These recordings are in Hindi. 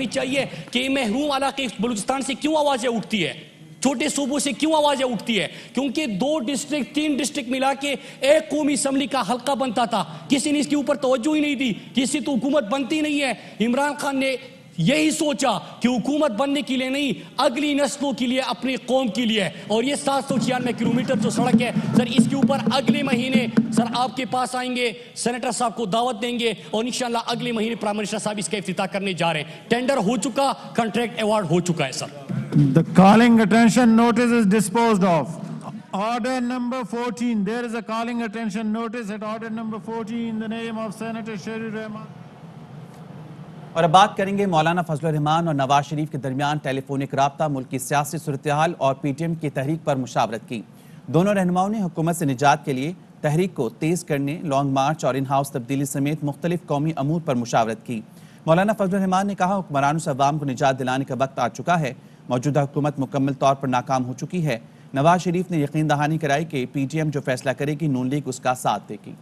चाहिए कि महरूम इलाके बलूचिस्तान से क्यों आवाजें उठती है, छोटे सूबों से क्यों आवाजें उठती है? क्योंकि 2 डिस्ट्रिक्ट 3 डिस्ट्रिक्ट मिला के एक कौमी असम्बली का हल्का बनता था। किसी ने इसके ऊपर तवज्जो ही नहीं दी, किसी तो हुकूमत बनती नहीं है। इमरान खान ने यही सोचा कि हुकूमत बनने के लिए नहीं, अगली नस्लों के लिए, अपनी कौम के लिए। और ये 796 किलोमीटर जो सड़क है सर, इसके ऊपर अगले महीने सर आपके पास आएंगे, सेनेटर साहब को दावत देंगे और इंशाल्लाह अगले महीने प्राइम मिनिस्टर साहब इसका इफ्तिताह करने जा रहे हैं। टेंडर हो चुका, कॉन्ट्रैक्ट अवार्ड हो चुका है sir. The calling attention notice is disposed of. Order number 14. There is a calling attention notice at order number 14 in the name of Senator Sharif Rahman. और अब बात करेंगे मौलाना फजलुर रहमान और नवाज शरीफ के दरमियान टेलीफोनिक राब्ता, मुल्क की सियासी सूरत-ए-हाल और पीटीएम की तहरीक पर मुशावरत की। दोनों रहनुमाओं ने हुकूमत से निजात के लिए तहरीक को तेज करने, लॉन्ग मार्च और इन हाउस तब्दीली समेत मुख्तलिफ कौमी अमूर पर मुशावरत की। मौलाना फजलुर रहमान ने कहा, हुक्मरानों से अवाम को निजात दिलाने का वक्त आ चुका है। मौजूदा हुकूमत मुकम्मल तौर पर नाकाम हो चुकी है। नवाज शरीफ ने यकीन दहानी कराई कि पीटीएम जो फैसला करेगी, नून लीग उसका साथ देगी।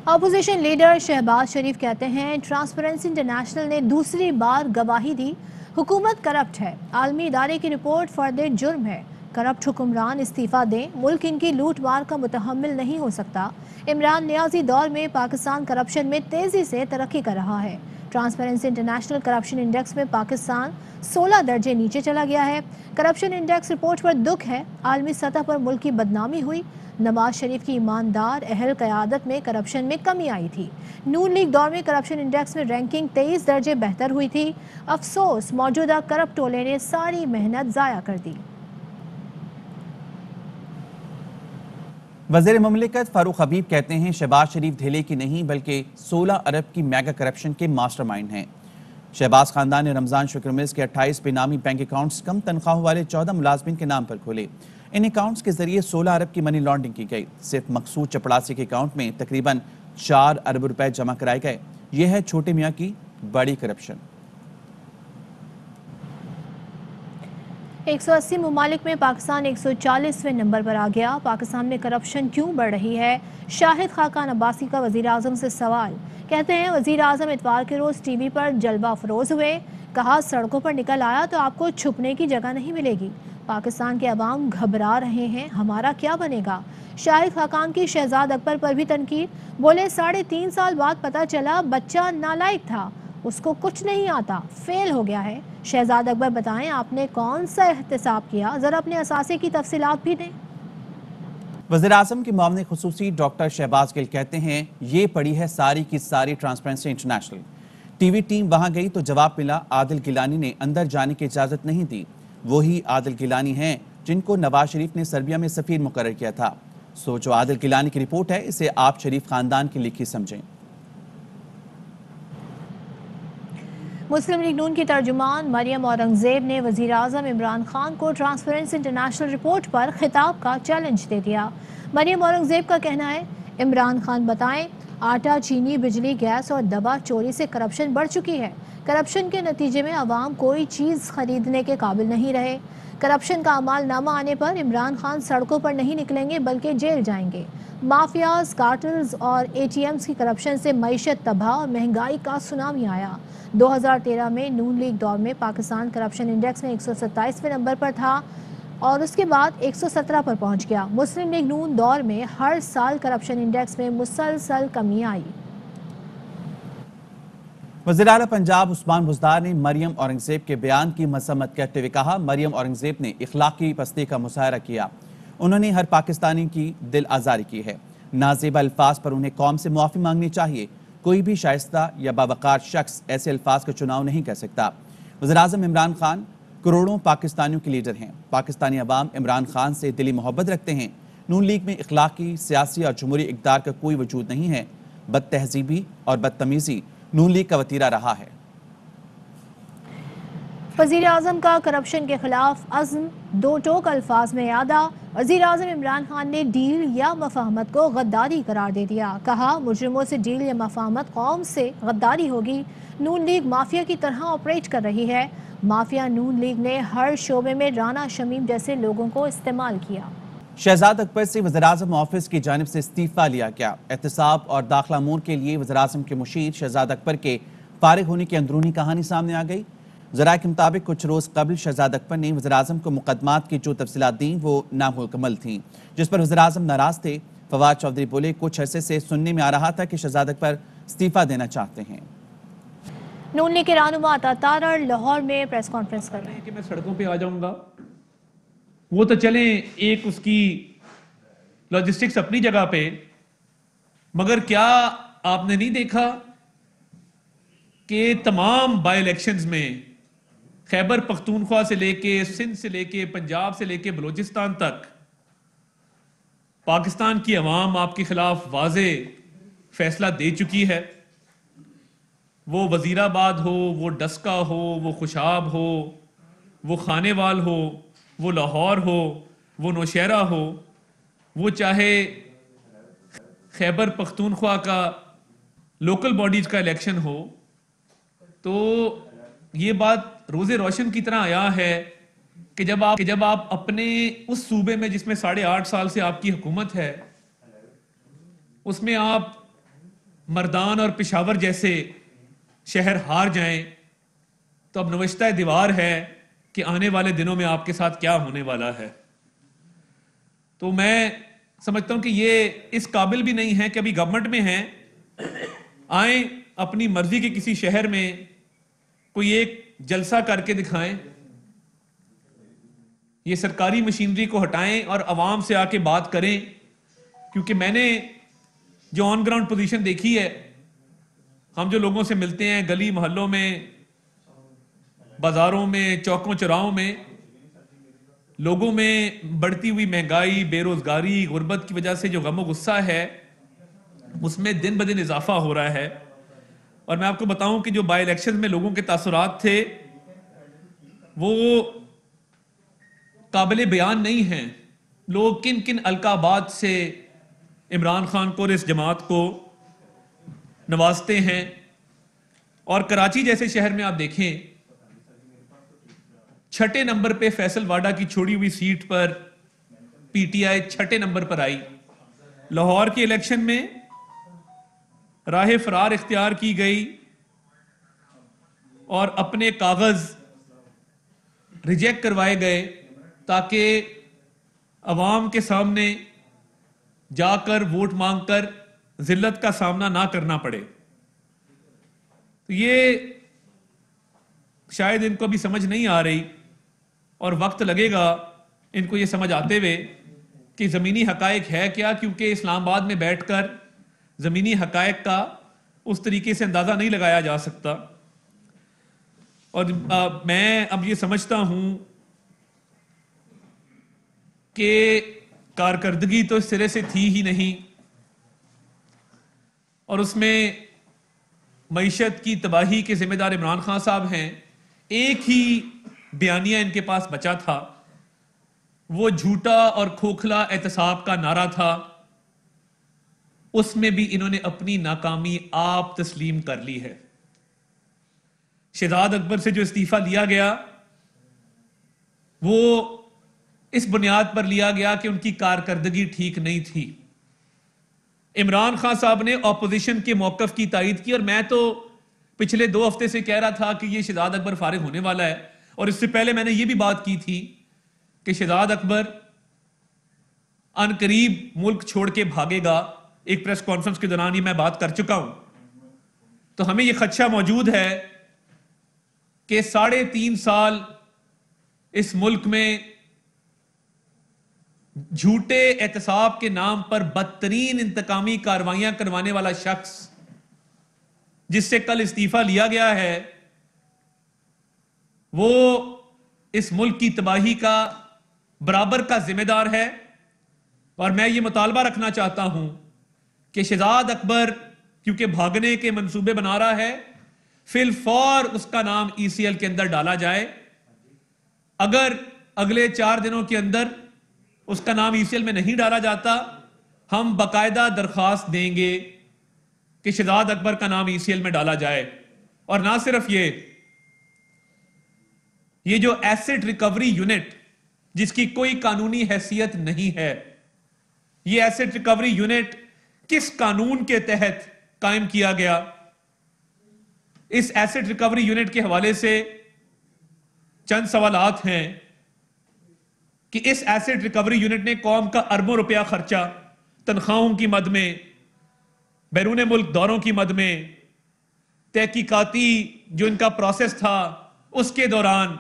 अपोजिशन लीडर शहबाज शरीफ कहते हैं, ट्रांसपेरेंसी इंटरनेशनल ने दूसरी बार गवाही दी, हुकूमत करप्ट है। आलमी इदारे की रिपोर्ट फर्द जुर्म है। करप्ट हुक्मरान इस्तीफा दें, मुल्क इनकी लूट मार का मुतहम्मिल नहीं हो सकता। इमरान नियाजी दौर में पाकिस्तान करप्शन में तेजी से तरक्की कर रहा है। ट्रांसपेरेंसी इंटरनेशनल करप्शन इंडेक्स में पाकिस्तान 16 दर्जे नीचे चला गया है। करप्शन इंडेक्स रिपोर्ट पर दुख है, आलमी सतह पर मुल्क की बदनामी हुई। नवाज शरीफ की ईमानदार अहल क़यादत में करप्शन में कमी आई थी। नून लीग दौर में करप्शन इंडेक्स में रैंकिंग 23 दर्जे बेहतर हुई थी। अफसोस, मौजूदा करप्ट टोले ने सारी मेहनत ज़ाया कर दी। वज़ीर मुमलिकत फारूक हबीब कहते हैं, शहबाज शरीफ धेले की नहीं बल्कि 16 अरब की मेगा करप्शन के मास्टरमाइंड हैं। शहबाज खानदान ने रमजान शुक्र मिल्स के 28 बेनामी बैंक अकाउंट्स कम तनख्वाहों वाले 14 मुलाजमिन के नाम पर खोले। इन अकाउंट्स के जरिए 16 अरब की मनी लॉन्ड्रिंग की गई। सिर्फ मकसूद चपड़ासी के अकाउंट में तकरीबन 4 अरब रुपए जमा कराए गए। यह है छोटे मियाँ की बड़ी करप्शन। 180 ममालिक में पाकिस्तान 140वें नंबर पर आ गया। पाकिस्तान में करप्शन क्यों बढ़ रही है? शाहिद खाकान अब्बासी का वज़ीर आज़म से सवाल। कहते हैं, वज़ीर आज़म इतवार के रोज़ टीवी पर जलवा अफरोज़ हुए, कहा सड़कों पर निकल आया तो आपको छुपने की जगह नहीं मिलेगी। पाकिस्तान के अवाम घबरा रहे हैं, हमारा क्या बनेगा? शाहिद खाकान की शहजाद अकबर पर भी तनकीद, बोले 3.5 साल बाद पता चला बच्चा नालायक था, उसको कुछ नहीं आता, फेल हो गया है। शहजाद अकबर बताएं, आपने कौन सा एहतसाब किया, जरा अपने असासे की तफसीलात भी दें। वज़ीर आज़म के मामले खुसूसी डॉक्टर शहबाज गिल कहते हैं, ये पड़ी है सारी की सारी ट्रांसपेरेंसी इंटरनेशनल। टीवी टीम वहां गई तो जवाब मिला, आदिल गिलानी ने अंदर जाने की इजाजत नहीं दी। वही आदिल गिलानी हैं जिनको नवाज शरीफ ने सर्बिया में सफीर मुकर्रर किया था। सो जो आदिल गिलानी की रिपोर्ट है, इसे आप शरीफ खानदान की लिखी समझें। मुस्लिम लीग नून की तर्जुमान मरियम औरंगजेब ने वज़ीर आज़म इमरान खान को ट्रांसपेरेंसी इंटरनेशनल रिपोर्ट पर खिताब का चैलेंज दे दिया। मरियम औरंगजेब का कहना है, इमरान खान बताएं, आटा, चीनी, बिजली, गैस और दवा चोरी से करप्शन बढ़ चुकी है। करप्शन के नतीजे में अवाम कोई चीज़ खरीदने के काबिल नहीं रहे। करप्शन का अमालनामा आने पर इमरान खान सड़कों पर नहीं निकलेंगे बल्कि जेल जाएंगे। माफियाज, कार्टल्स और ATMs की करप्शन से मईशत तबाह और महंगाई का सुनामी आया। 2013 में नून लीग दौर में पाकिस्तान करप्शन इंडेक्स में 127वें नंबर पर था और उसके बाद 117 पर पहुंच गया। मुस्लिम लीग नून दौर में हर साल करप्शन इंडेक्स में मुसलसल कमी आई। वज़ीर आला पंजाब उस्मान बुज़दार ने मरियम औरंगजेब के बयान की मजम्मत करते हुए कहा, मरियम औरंगजेब ने इखलाकी पस्ती का मुजाहरा किया। उन्होंने हर पाकिस्तानी की दिल आज़ारी की है। नाज़ेब अल्फाज पर उन्हें कौम से मुआफ़ी मांगनी चाहिए। कोई भी शाइस्ता या बावकार शख्स ऐसे अल्फाज का चुनाव नहीं कर सकता। वज़ीर आज़म इमरान खान करोड़ों पाकिस्तानियों के लीडर हैं। पाकिस्तानी अवाम इमरान खान से दिली मोहब्बत रखते हैं। नून लीग में इखलाकी, सियासी और जमहूरी इक़्तिदार का कोई वजूद नहीं है। बदतहजीबी और बदतमीज़ी नून लीग का वतीरा रहा है। वज़ीर आज़म का करप्शन के खिलाफ अज़्म दो टोक अल्फाज में यादा। वज़ीर आज़म इमरान खान ने डील या मफाहमत को गद्दारी करार दे दिया। कहा, मुजरिमों से डील या मफाहमत कौम से गद्दारी होगी। नून लीग माफिया की तरह ऑपरेट कर रही है। माफिया नून लीग ने हर शोबे में राना शमीम जैसे लोगों को इस्तेमाल किया। शहजाद अकबर से वज़ीर आज़म ऑफिस की जानिब से इस्तीफा लिया गया। एहतसाब और दाखिला अमूर के लिए वज़ीर आज़म के मुशीर शहजाद अकबर के फारिग होने की अंदरूनी कहानी सामने आ गई। ज़राए के मुताबिक कुछ रोज़ कबल शहजाद अकबर ने वज़ीर-ए-आज़म को मुकदमात की जो तफसीलात दी वो नामुकम्मल थीं, जिस पर वज़ीर-ए-आज़म नाराज़ थे। फवाद चौधरी बोले, कुछ अरसे से सुनने में आ रहा था कि शहजाद अकबर इस्तीफा देना चाहते हैं। नून लीग के रहनुमा अता तारड़ लाहौर में प्रेस कॉन्फ्रेंस कर रहे हैं कि मैं सड़कों पे आ जाऊंगा, वो तो चले एक उसकी लॉजिस्टिक्स अपनी जगह पे, मगर क्या आपने नहीं देखा कि तमाम बाई इलेक्शंस में खैबर पख्तूनख्वा से लेके सिंध से लेके पंजाब से लेके बलूचिस्तान तक पाकिस्तान की अवाम आपके खिलाफ वाजे फैसला दे चुकी है। वो वजीराबाद हो, वो डस्का हो, वो खुशाब हो, वो खानेवाल हो, वो लाहौर हो, वो नौशहरा हो, वो चाहे खैबर पख्तूनख्वा का लोकल बॉडीज का इलेक्शन हो, तो ये बात रोज़े रोशन की तरह आया है कि जब आप अपने उस सूबे में जिसमें 8.5 साल से आपकी हुकूमत है, उसमें आप मर्दान और पेशावर जैसे शहर हार जाएं, तो अब नविश्ता दीवार है कि आने वाले दिनों में आपके साथ क्या होने वाला है। तो मैं समझता हूं कि ये इस काबिल भी नहीं है कि अभी गवर्नमेंट में हैं, आए अपनी मर्जी के किसी शहर में कोई एक जलसा करके दिखाएं, ये सरकारी मशीनरी को हटाएं और आवाम से आके बात करें। क्योंकि मैंने जो ऑन ग्राउंड पोजीशन देखी है, हम जो लोगों से मिलते हैं गली मोहल्लों में, बाजारों में, चौकों चौराहों में, लोगों में बढ़ती हुई महंगाई, बेरोजगारी, गुर्बत की वजह से जो गम गुस्सा है उसमें दिन ब दिन इजाफा हो रहा है। और मैं आपको बताऊं कि जो बाई इलेक्शन में लोगों के तासुरात थे वो काबिल बयान नहीं हैं। लोग किन किन अलकाबात से इमरान खान को और इस जमात को नवाजते हैं। और कराची जैसे शहर में आप देखें, 6ठे नंबर पे फैसल वाडा की छोड़ी हुई सीट पर पीटीआई 6ठे नंबर पर आई। लाहौर के इलेक्शन में राह फरार इख्तियार की गई और अपने कागज रिजेक्ट करवाए गए ताकि अवाम के सामने जाकर वोट मांगकर जिल्लत का सामना ना करना पड़े। तो ये शायद इनको अभी समझ नहीं आ रही और वक्त लगेगा इनको ये समझ आते हुए कि ज़मीनी हकायक है क्या, क्योंकि इस्लामाबाद में बैठकर ज़मीनी हकायक का उस तरीके से अंदाज़ा नहीं लगाया जा सकता। और मैं अब ये समझता हूं कि कारकर्दगी तो इस सिरे से थी ही नहीं और उसमें मईशत की तबाही के जिम्मेदार इमरान खान साहब हैं। एक ही बयानिया इनके पास बचा था, वो झूठा और खोखला एहतसाब का नारा था। उसमें भी इन्होंने अपनी नाकामी आप तस्लीम कर ली है। शहजाद अकबर से जो इस्तीफा लिया गया वो इस बुनियाद पर लिया गया कि उनकी कारकर्दगी ठीक नहीं थी। इमरान खान साहब ने ऑपोजिशन के मौकफ की तायद की और मैं तो पिछले 2 हफ्ते से कह रहा था कि ये शहजाद अकबर फारिग होने वाला है। और इससे पहले मैंने ये भी बात की थी कि शहजाद अकबर अनकरीब मुल्क छोड़ के भागेगा। एक प्रेस कॉन्फ्रेंस के दौरान ही मैं बात कर चुका हूं। तो हमें यह खदशा मौजूद है कि 3.5 साल इस मुल्क में झूठे एहतसाब के नाम पर बदतरीन इंतकामी कार्रवाइयां करवाने वाला शख्स जिससे कल इस्तीफा लिया गया है, वो इस मुल्क की तबाही का बराबर का जिम्मेदार है। और मैं ये मुतालबा रखना चाहता हूं कि शहजाद अकबर क्योंकि भागने के मंसूबे बना रहा है, फिल फौर उसका नाम ईसीएल के अंदर डाला जाए। अगर अगले 4 दिनों के अंदर उसका नाम ईसीएल में नहीं डाला जाता, हम बाकायदा दरखास्त देंगे कि शहजाद अकबर का नाम ईसीएल में डाला जाए। और ना सिर्फ ये जो एसेट रिकवरी यूनिट जिसकी कोई कानूनी हैसियत नहीं है, ये एसेट रिकवरी यूनिट किस कानून के तहत कायम किया गया, इस एसेट रिकवरी यूनिट के हवाले से चंद सवालात हैं कि इस एसेट रिकवरी यूनिट ने कौम का अरबों रुपया खर्चा तनख्वाहों की मद में, बैरून मुल्क दौरों की मद में, तहकीकाती जो इनका प्रोसेस था उसके दौरान,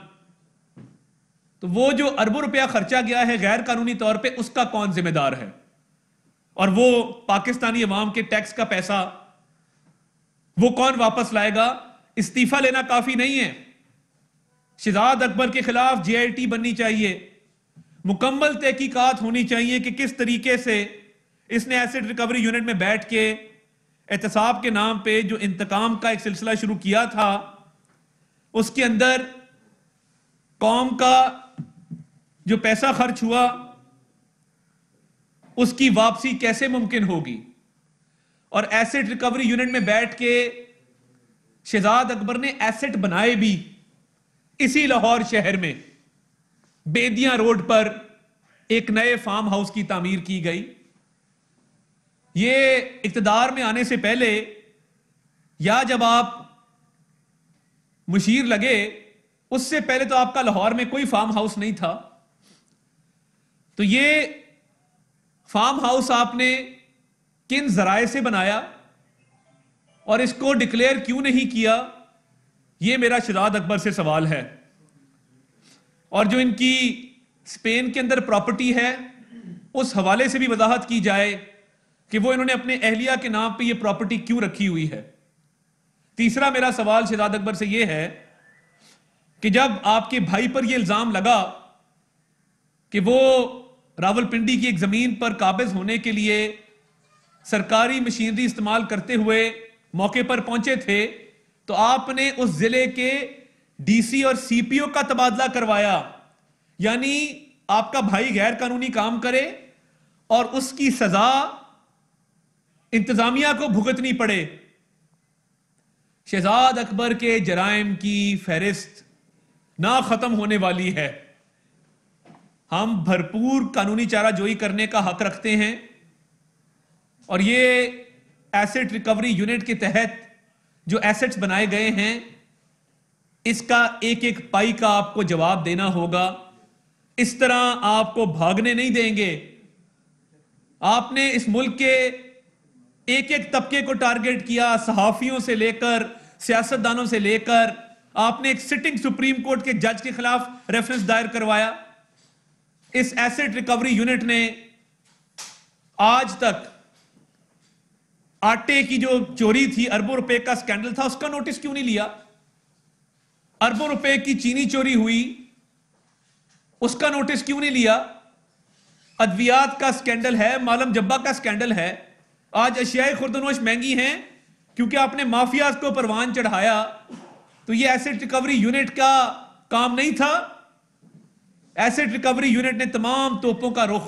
तो वो जो अरबों रुपया खर्चा गया है गैर कानूनी तौर पे, उसका कौन जिम्मेदार है? और वो पाकिस्तानी अवाम के टैक्स का पैसा वो कौन वापस लाएगा? इस्तीफा लेना काफी नहीं है। शहजाद अकबर के खिलाफ JIT बननी चाहिए, मुकम्मल तहकीकात होनी चाहिए कि किस तरीके से इसने एसेट रिकवरी यूनिट में बैठ के एहतसाब के नाम पे जो इंतकाम का एक सिलसिला शुरू किया था, उसके अंदर कौम का जो पैसा खर्च हुआ उसकी वापसी कैसे मुमकिन होगी? और एसेट रिकवरी यूनिट में बैठ के शहजाद अकबर ने एसेट बनाए भी इसी लाहौर शहर में, बेदियां रोड पर एक नए फार्म हाउस की तामीर की गई। ये इक्तदार में आने से पहले या जब आप मुशीर लगे उससे पहले तो आपका लाहौर में कोई फार्म हाउस नहीं था। तो ये फार्म हाउस आपने किन जराए से बनाया और इसको डिक्लेयर क्यों नहीं किया? ये मेरा शहजाद अकबर से सवाल है। और जो इनकी स्पेन के अंदर प्रॉपर्टी है उस हवाले से भी वजाहत की जाए कि वो इन्होंने अपने अहलिया के नाम पे ये प्रॉपर्टी क्यों रखी हुई है। तीसरा मेरा सवाल शहजाद अकबर से ये है कि जब आपके भाई पर ये इल्जाम लगा कि वो रावलपिंडी की एक जमीन पर काबिज होने के लिए सरकारी मशीनरी इस्तेमाल करते हुए मौके पर पहुंचे थे, तो आपने उस जिले के DC और CPO का तबादला करवाया, यानी आपका भाई गैर कानूनी काम करे और उसकी सजा इंतजामिया को भुगतनी पड़े। शहजाद अकबर के जराइम की फहरिस्त ना खत्म होने वाली है। हम भरपूर कानूनी चाराजोई करने का हक रखते हैं और ये एसेट रिकवरी यूनिट के तहत जो एसेट्स बनाए गए हैं इसका एक एक पाई का आपको जवाब देना होगा। इस तरह आपको भागने नहीं देंगे। आपने इस मुल्क के एक एक तबके को टारगेट किया, सहाफियों से लेकर सियासतदानों से लेकर। आपने एक सिटिंग सुप्रीम कोर्ट के जज के खिलाफ रेफरेंस दायर करवाया। इस एसेट रिकवरी यूनिट ने आज तक आटे की जो चोरी थी, अरबों रुपए का स्कैंडल था, उसका नोटिस क्यों नहीं लिया? अरबों रुपए की चीनी चोरी हुई, उसका नोटिस क्यों नहीं लिया? अद्वियात का स्कैंडल है, मालम जब्बा का स्कैंडल है। आज अशियाए खुर्दनोश महंगी हैं क्योंकि आपने माफियाज को परवान चढ़ाया। तो ये एसेट रिकवरी यूनिट का काम नहीं था। एसेट रिकवरी यूनिट ने तमाम तोपों का रुख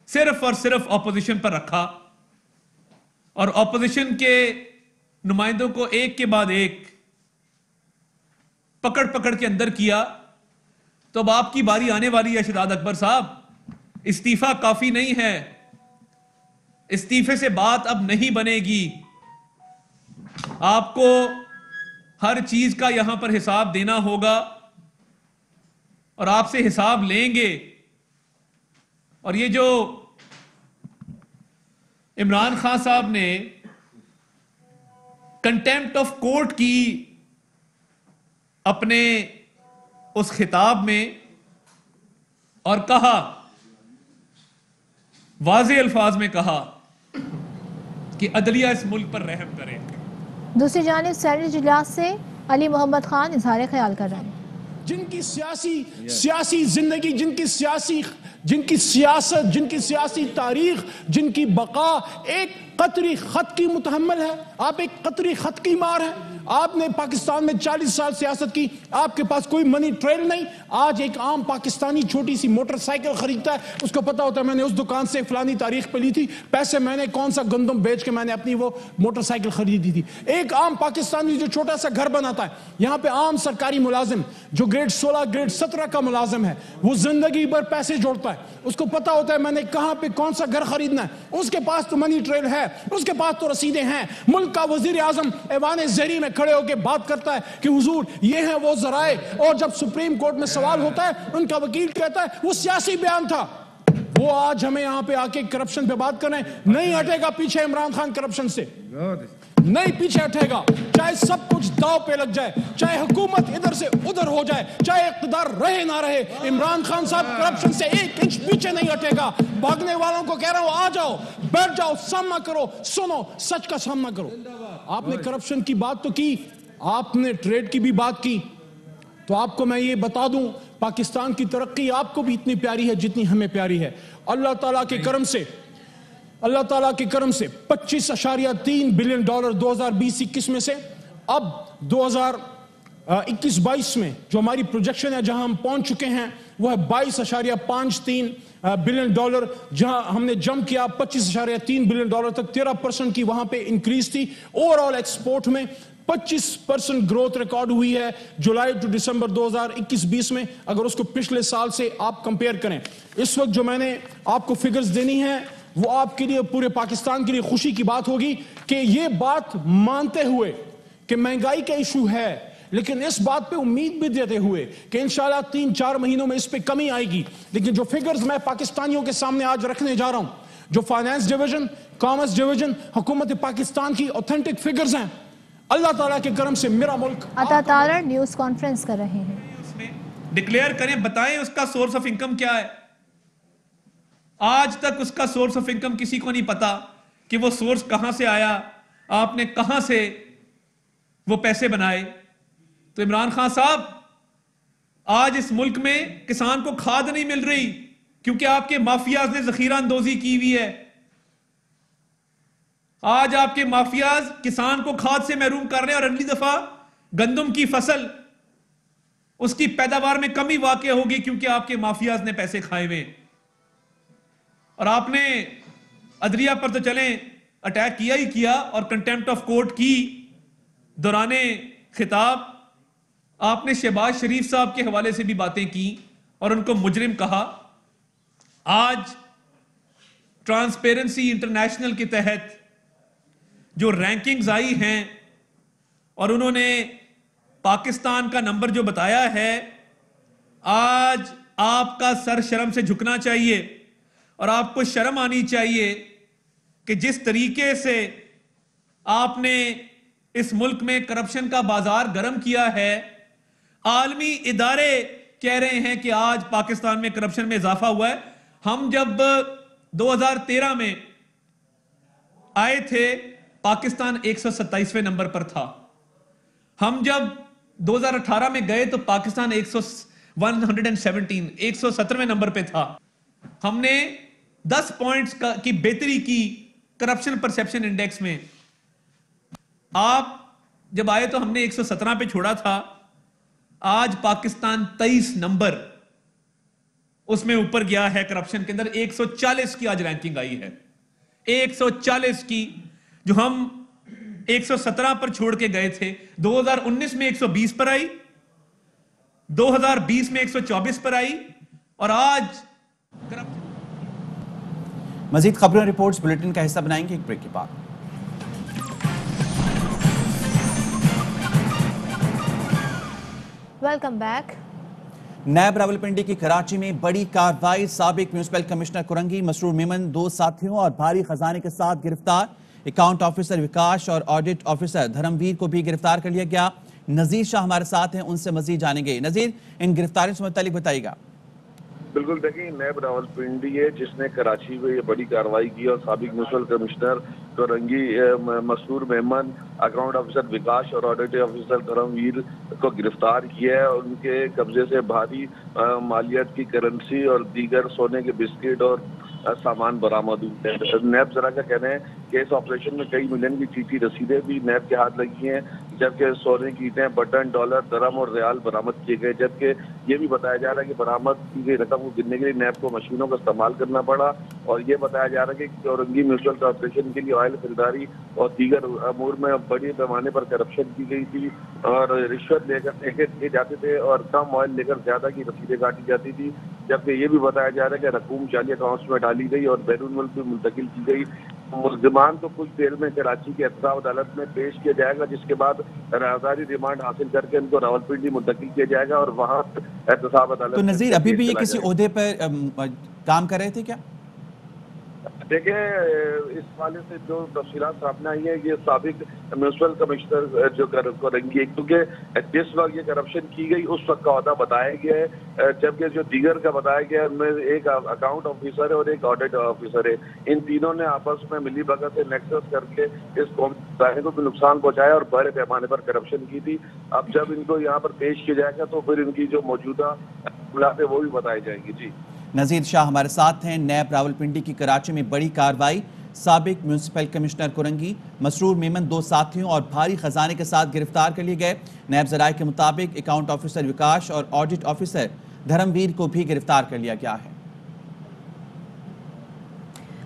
सिर्फ और सिर्फ ऑपोजिशन पर रखा और ऑपोजिशन के नुमाइंदों को एक के बाद एक पकड़ पकड़ के अंदर किया। तो अब आपकी बारी आने वाली है शहजाद अकबर साहब। इस्तीफा काफी नहीं है, इस्तीफे से बात अब नहीं बनेगी। आपको हर चीज का यहां पर हिसाब देना होगा और आपसे हिसाब लेंगे। और ये जो इमरान खान साहब ने कंटेम्प्ट ऑफ कोर्ट की अपने उस खिताब में और कहा, वाज़े अल्फाज में कहा कि अदलिया इस मुल्क पर रहम करे। दूसरी जानिब सेनेट इजलास से अली मोहम्मद खान इजहार ख्याल कर रहे हैं। जिनकी सियासी जिंदगी, जिनकी सियासत, जिनकी सियासी तारीख, जिनकी बका एक कतरी खत की मुतहम्मल है। आप एक कतरी खत की मार है। आपने पाकिस्तान में 40 साल सियासत की, आपके पास कोई मनी ट्रेल नहीं। आज एक आम पाकिस्तानी छोटी सी मोटरसाइकिल खरीदता है, उसको पता होता है मैंने उस दुकान से फलानी तारीख पे ली थी पैसे, मैंने कौन सा गंदम बेच के मैंने अपनी वो मोटरसाइकिल खरीदी थी। एक आम पाकिस्तानी जो छोटा सा घर बनाता है, यहाँ पे आम सरकारी मुलाजिम जो ग्रेड 16 ग्रेड 17 का मुलाजिम है, वो जिंदगी भर पैसे जोड़ता है, उसको पता होता है मैंने कहाँ पे कौन सा घर खरीदना है। उसके पास तो मनी ट्रेल है, है, उसके पास तो रसीदें हैं। मुल्क का वजीर आजम ऐवान ज़हरी में खड़े होकर बात करता है कि हुजूर ये है वो जराए, और जब सुप्रीम कोर्ट में सवाल होता है उनका वकील कहता है वो सियासी बयान था। वो आज हमें यहां पे आके करप्शन पे बात करें, नहीं हटेगा पीछे इमरान खान करप्शन से, नहीं पीछे हटेगा, चाहे सब कुछ दाव पे लग जाए, चाहे हुकूमत इधर से उधर हो जाए, चाहे इक़्तिदार रहे ना रहे, इमरान खान साहब करप्शन से 1 इंच पीछे नहीं हटेगा। भागने वालों को कह रहा हूं आ जाओ, बैठ जाओ, सामना करो, सुनो, सच का सामना करो। आपने करप्शन की बात तो की, आपने ट्रेड की भी बात की, तो आपको मैं ये बता दूं, पाकिस्तान की तरक्की आपको भी इतनी प्यारी है जितनी हमें प्यारी है। अल्लाह ताला के करम से 25.3 बिलियन डॉलर 2020-21 में से अब 2021-22 में जो हमारी प्रोजेक्शन है, जहां हम पहुंच चुके हैं, वो है 22.53 बिलियन डॉलर, जहां हमने जंप किया 25.3 बिलियन डॉलर तक। 13% की वहां पे इंक्रीज थी। ओवरऑल एक्सपोर्ट में 25% ग्रोथ रिकॉर्ड हुई है जुलाई टू दिसंबर 2021-20 में, अगर उसको पिछले साल से आप कंपेयर करें। इस वक्त जो मैंने आपको फिगर्स देनी है वो आपके लिए, पूरे पाकिस्तान के लिए खुशी की बात होगी कि ये बात मानते हुए कि महंगाई का इशू है, लेकिन इस बात पे उम्मीद भी देते हुए कि इंशाल्लाह 3-4 महीनों में इस पे कमी आएगी। लेकिन जो फिगर्स मैं पाकिस्तानियों के सामने आज रखने जा रहा हूं, जो फाइनेंस डिवीजन, कॉमर्स डिवीजन, हुकूमत पाकिस्तान की ऑथेंटिक फिगर्स हैं, अल्लाह ताला के करम से मेरा मुल्क। अता तारड़ न्यूज़ कॉन्फ्रेंस कर रहे हैं। उसमें डिक्लेयर करें, बताएं उसका सोर्स ऑफ इनकम क्या है। आज तक उसका सोर्स ऑफ इनकम किसी को नहीं पता कि वो सोर्स कहां से आया, आपने कहां से वो पैसे बनाए। तो इमरान खान साहब, आज इस मुल्क में किसान को खाद नहीं मिल रही क्योंकि आपके माफियाज ने जखीरा अंदोजी की हुई है। आज आपके माफियाज किसान को खाद से महरूम कर रहे हैं और अगली दफा गंदम की फसल, उसकी पैदावार में कमी वाकई होगी क्योंकि आपके माफियाज ने पैसे खाए हुए। और आपने अदलिया पर तो चलें अटैक किया ही किया, और कंटेम्प्ट ऑफ कोर्ट की दौराने खिताब आपने शहबाज शरीफ साहब के हवाले से भी बातें की और उनको मुजरिम कहा। आज ट्रांसपेरेंसी इंटरनेशनल के तहत जो रैंकिंग्स आई हैं और उन्होंने पाकिस्तान का नंबर जो बताया है, आज आपका सर शर्म से झुकना चाहिए और आपको शर्म आनी चाहिए कि जिस तरीके से आपने इस मुल्क में करप्शन का बाजार गर्म किया है। आलमी इदारे कह रहे हैं कि आज पाकिस्तान में करप्शन में इजाफा हुआ है। हम जब 2013 में आए थे, पाकिस्तान 127वें नंबर पर था। हम जब 2018 में गए तो पाकिस्तान 117वें नंबर पे था। हमने 10 पॉइंट्स की बेहतरी की करप्शन परसेप्शन इंडेक्स में। आप जब आए तो हमने 117 पे छोड़ा था। आज पाकिस्तान 23 नंबर उसमें ऊपर गया है करप्शन के अंदर। 140 की आज रैंकिंग आई है, 140 की, जो हम 117 पर छोड़ के गए थे। 2019 में 120 पर आई, 2020 में 124 पर आई, और आज मजीद खबरों और रिपोर्ट्स बुलेटिन का हिस्सा बनाएंगे एक ब्रेक के बाद। Welcome back. नैब रावलपिंडी की कराची में बड़ी कार्रवाई। साबिक म्यूनिसिपल कमिश्नर कुरंगी मसरूर मेमन 2 साथियों और भारी खजाने के साथ गिरफ्तार। अकाउंट ऑफिसर विकास और ऑडिट ऑफिसर धर्मवीर को भी गिरफ्तार कर लिया गया। नजीर शाह हमारे साथ हैं, उनसे मजीद जानेंगे। नजीर, इन गिरफ्तारियों से मुतालिक बताइएगा। बिल्कुल, देखिए, नैब रावलपिंडी है जिसने कराची में ये बड़ी कार्रवाई की और साबिक municipal commissioner Kurangi Masroor Memon, account officer Vikas और ऑडिट ऑफिसर धर्मवीर को गिरफ्तार किया है। उनके कब्जे से भारी मालियत की करेंसी और दीगर सोने के बिस्किट और सामान बरामद हुए हैं। नैब जरा का कहना है कि इस ऑपरेशन में कई मिलियन की चीटी रसीदें भी नैब के हाथ लगी हैं, जबकि सोने की ईंटें, बटन, डॉलर, दरम और रियाल बरामद किए गए। जबकि ये भी बताया जा रहा है कि बरामद की गई रकम को गिनने के लिए नैब को मशीनों का इस्तेमाल करना पड़ा। और ये बताया जा रहा है कि औरंगी म्यूनिसिपल कॉर्पोरेशन के लिए ऑयल खरीदारी और दीगर अमूर में बड़े पैमाने पर करप्शन की गई थी और रिश्वत लेकर दिए जाते थे और कम ऑयल लेकर ज्यादा की रसीदें काटी जाती थी। जबकि ये भी बताया जा रहा है कि रकूम जाली अकाउंट्स में डाली गई और बैरून मुल्क में मुंतकिल की गई। मुल्जिमान को कुछ देर में कराची की एहतसाब अदालत में पेश किया जाएगा, जिसके बाद राहदारी रिमांड हासिल करके इनको रावलपिंडी मुंतकिल किया जाएगा और वहाँ एहतसाब अदालत। तो नजीर अभी भी ये किसी ओहदे पर काम कर रहे थे क्या? देखिए, इस वाले से जो तफसीलात सामने आई है, ये साबिक म्यूनसिपल कमिश्नर जो कोरंगी है, क्योंकि जिस वक्त ये करप्शन की गई उस वक्त का ओहदा बताया गया है, जबकि जो दीगर का बताया गया है उनमें एक अकाउंट ऑफिसर है और एक ऑडिट ऑफिसर है। इन तीनों ने आपस में मिली भगत से नेक्सस करके इस कौम को भी नुकसान पहुंचाया और बड़े पैमाने पर करप्शन की थी। अब जब इनको यहाँ पर पेश किया जाएगा तो फिर इनकी जो मौजूदा मामलात है वो भी बताई जाएंगी। जी, नजीर शाह हमारे साथ हैं। नैब रावलपिंडी की कराची में बड़ी कार्रवाई, साबिक म्यूनसिपल कमिश्नर कुरंगी, मसरूर मेमन, 2 साथियों और भारी खजाने के साथ गिरफ्तार कर लिए गए। नैब जराये के मुताबिक अकाउंट ऑफिसर विकास और ऑडिट ऑफिसर धर्मवीर को भी गिरफ्तार कर लिया गया है।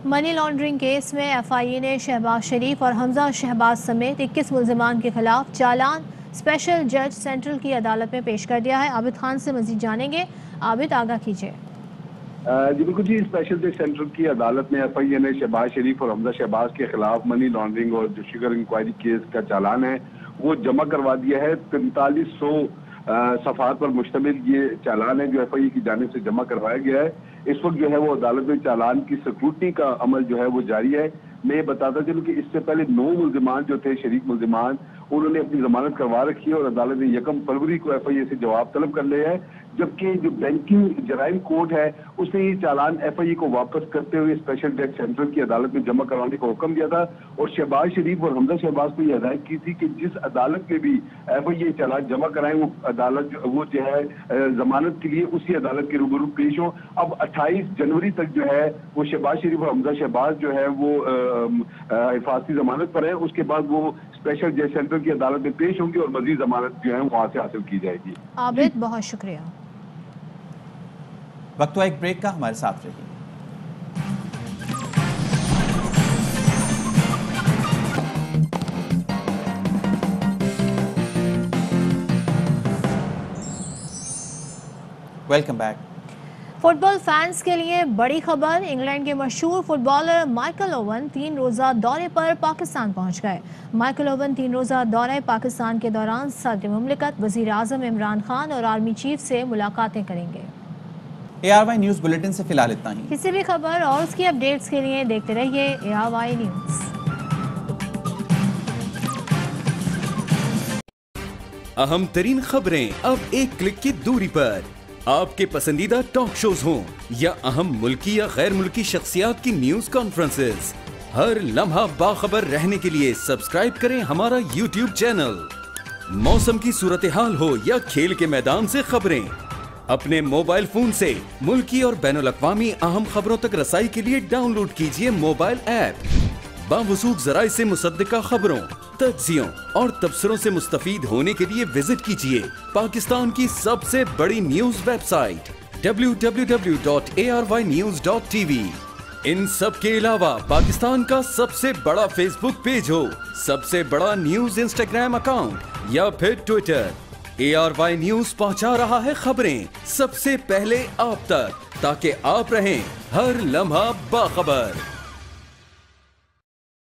मनी लॉन्ड्रिंग केस में एफआईए ने शहबाज शरीफ और हमजा शहबाज समेत 21 मुल्जिमान के खिलाफ चालान स्पेशल जज सेंट्रल की अदालत में पेश कर दिया है। आबिद खान से मजीद जानेंगे। आबिद, आगाह कीजिए। जी बिल्कुल जी, स्पेशल जज सेंट्रल की अदालत में एफआईए ने शहबाज शरीफ और हमजा शहबाज के खिलाफ मनी लॉन्ड्रिंग और जो शुगर इंक्वायरी केस का चालान है वो जमा करवा दिया है। 4300 सफात पर मुश्तमिल ये चालान है जो एफआईए की जानिब से जमा करवाया गया है। इस वक्त जो है वो अदालत में चालान की स्क्रूटनी का अमल जो है वो जारी है। मैं ये बताता चलूं कि इससे पहले 9 मुल्जिमान जो थे, शरीक मुल्जिमान, उन्होंने अपनी जमानत करवा रखी है और अदालत ने 1 फरवरी को एफआईए से जवाब तलब कर लिया है, जबकि जो बैंकिंग जराइम कोर्ट है उसने ये चालान एफआईए को वापस करते हुए स्पेशल जज सेंट्रल की अदालत में जमा करवाने का हुक्म दिया था और शहबाज शरीफ और हमजा शहबाज को ये हिदायत की थी कि जिस अदालत में भी एफआईए चालान जमा कराएं वो अदालत वो जो है जमानत के लिए उसी अदालत के रूबरू पेश हो। अब 28 जनवरी तक जो है वो शहबाज शरीफ और हमजा शहबाज जो है वो हिफाजती जमानत पर है। उसके बाद वो स्पेशल जज सेंट्रल की अदालत में पेश होंगे और मजीद जमानत जो है वहां से हासिल की जाएगी। आबिद, बहुत शुक्रिया। वक्त हुआ एक ब्रेक का, हमारे साथ रहिए। Welcome back. फुटबॉल फैंस के लिए बड़ी खबर, इंग्लैंड के मशहूर फुटबॉलर माइकल ओवन 3 रोज़ा दौरे पर पाकिस्तान पहुंच गए। माइकल ओवन 3 रोज़ा दौरे पाकिस्तान के दौरान सदर मुमलिकत, वज़ीर आज़म इमरान खान और आर्मी चीफ से मुलाकातें करेंगे। ARY न्यूज़ बुलेटिन से फिलहाल इतना ही। किसी भी खबर और उसकी अपडेट्स के लिए देखते रहिए ARY न्यूज़। अहम तरीन खबरें अब एक क्लिक की दूरी पर। आपके पसंदीदा टॉक शोज हों या अहम मुल्की या गैर मुल्की शख्सियात की न्यूज कॉन्फ्रेंसेस, हर लम्हा बाखबर रहने के लिए सब्सक्राइब करें हमारा YouTube चैनल। मौसम की सूरत हाल हो या खेल के मैदान से खबरें, अपने मोबाइल फोन से मुल्की और बैनुल-अक़वामी अहम खबरों तक रसाई के लिए डाउनलोड कीजिए मोबाइल ऐप। बावसूख ज़राए से मुसद्दिका खबरों, तज्ज़ियों और तबसरों से मुस्तफीद होने के लिए विजिट कीजिए पाकिस्तान की सबसे बड़ी न्यूज वेबसाइट www.arYnews.tv। इन सब के अलावा पाकिस्तान का सबसे बड़ा फेसबुक पेज हो, सबसे बड़ा न्यूज इंस्टाग्राम अकाउंट या फिर ट्विटर, ARY न्यूज पहुंचा रहा है खबरें सबसे पहले आप तक, ताकि आप रहें हर लम्हा बाखबर।